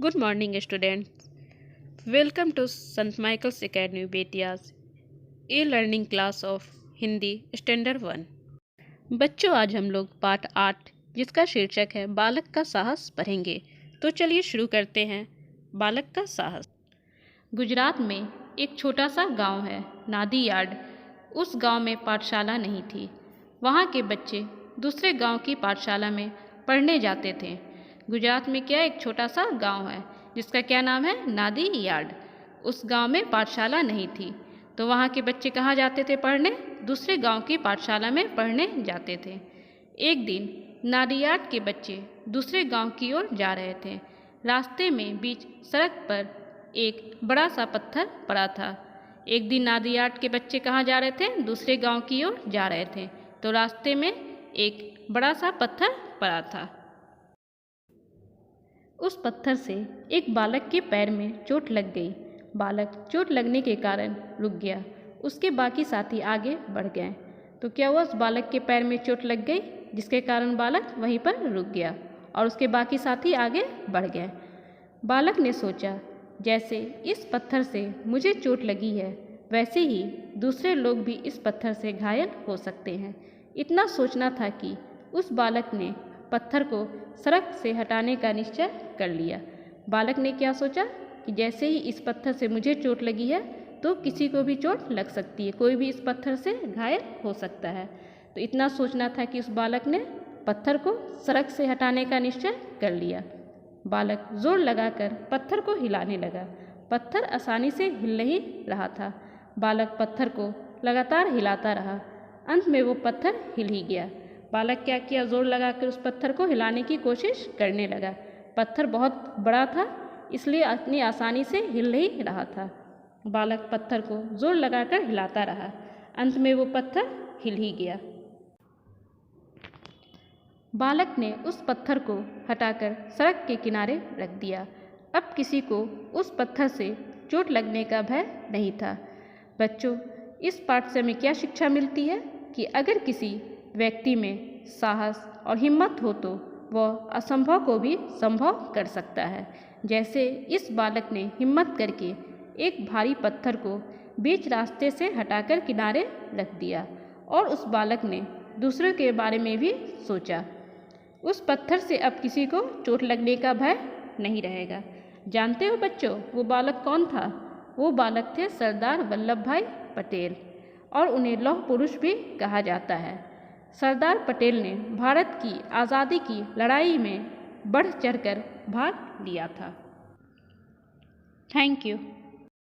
Good morning, students. Welcome to St. Michael's Academy Betia's e-learning class of Hindi standard 1। बच्चों, आज हम लोग पाठ 8 जिसका शीर्षक है बालक का साहस पढ़ेंगे। तो चलिए शुरू करते हैं। बालक का साहस। गुजरात में एक छोटा सा गांव है, नादी यार्ड। उस गांव में पाठशाला नहीं थी। वहां के बच्चे दूसरे गांव की पाठशाला में पढ़ने जाते थे। गुजरात में क्या एक छोटा सा गांव है जिसका क्या नाम है, नादी यार्ड। उस गांव में पाठशाला नहीं थी, तो वहाँ के बच्चे कहाँ जाते थे पढ़ने? दूसरे गांव की पाठशाला में पढ़ने जाते थे। एक दिन नादी यार्ड के बच्चे दूसरे गांव की ओर जा रहे थे। रास्ते में बीच सड़क पर एक बड़ा सा पत्थर पड़ा था। एक दिन नादी यार्ड के बच्चे कहाँ जा रहे थे? दूसरे गांव की ओर जा रहे थे, तो रास्ते में एक बड़ा सा पत्थर पड़ा था। उस पत्थर से एक बालक के पैर में चोट लग गई। बालक चोट लगने के कारण रुक गया। उसके बाकी साथी आगे बढ़ गए। तो क्या हुआ? उस बालक के पैर में चोट लग गई, जिसके कारण बालक वहीं पर रुक गया और उसके बाकी साथी आगे बढ़ गए। बालक ने सोचा, जैसे इस पत्थर से मुझे चोट लगी है, वैसे ही दूसरे लोग भी इस पत्थर से घायल हो सकते हैं। इतना सोचना था कि उस बालक ने पत्थर को सड़क से हटाने का निश्चय कर लिया। बालक ने क्या सोचा कि जैसे ही इस पत्थर से मुझे चोट लगी है, तो किसी को भी चोट लग सकती है, कोई भी इस पत्थर से घायल हो सकता है। तो इतना सोचना था कि उस बालक ने पत्थर को सड़क से हटाने का निश्चय कर लिया। बालक जोर लगाकर पत्थर को हिलाने लगा। पत्थर आसानी से हिल नहीं रहा था। बालक पत्थर को लगातार हिलाता रहा। अंत में वो पत्थर हिल ही गया। बालक क्या किया? जोर लगाकर उस पत्थर को हिलाने की कोशिश करने लगा। पत्थर बहुत बड़ा था, इसलिए इतनी आसानी से हिल नहीं रहा था। बालक पत्थर को जोर लगाकर हिलाता रहा। अंत में वो पत्थर हिल ही गया। बालक ने उस पत्थर को हटाकर सड़क के किनारे रख दिया। अब किसी को उस पत्थर से चोट लगने का भय नहीं था। बच्चों, इस पाठ से हमें क्या शिक्षा मिलती है कि अगर किसी व्यक्ति में साहस और हिम्मत हो तो वह असंभव को भी संभव कर सकता है। जैसे इस बालक ने हिम्मत करके एक भारी पत्थर को बीच रास्ते से हटाकर किनारे रख दिया और उस बालक ने दूसरों के बारे में भी सोचा। उस पत्थर से अब किसी को चोट लगने का भय नहीं रहेगा। जानते हो बच्चों, वो बालक कौन था? वो बालक थे सरदार वल्लभ भाई पटेल, और उन्हें लौह पुरुष भी कहा जाता है। सरदार पटेल ने भारत की आज़ादी की लड़ाई में बढ़ चढ़कर भाग लिया था। Thank you.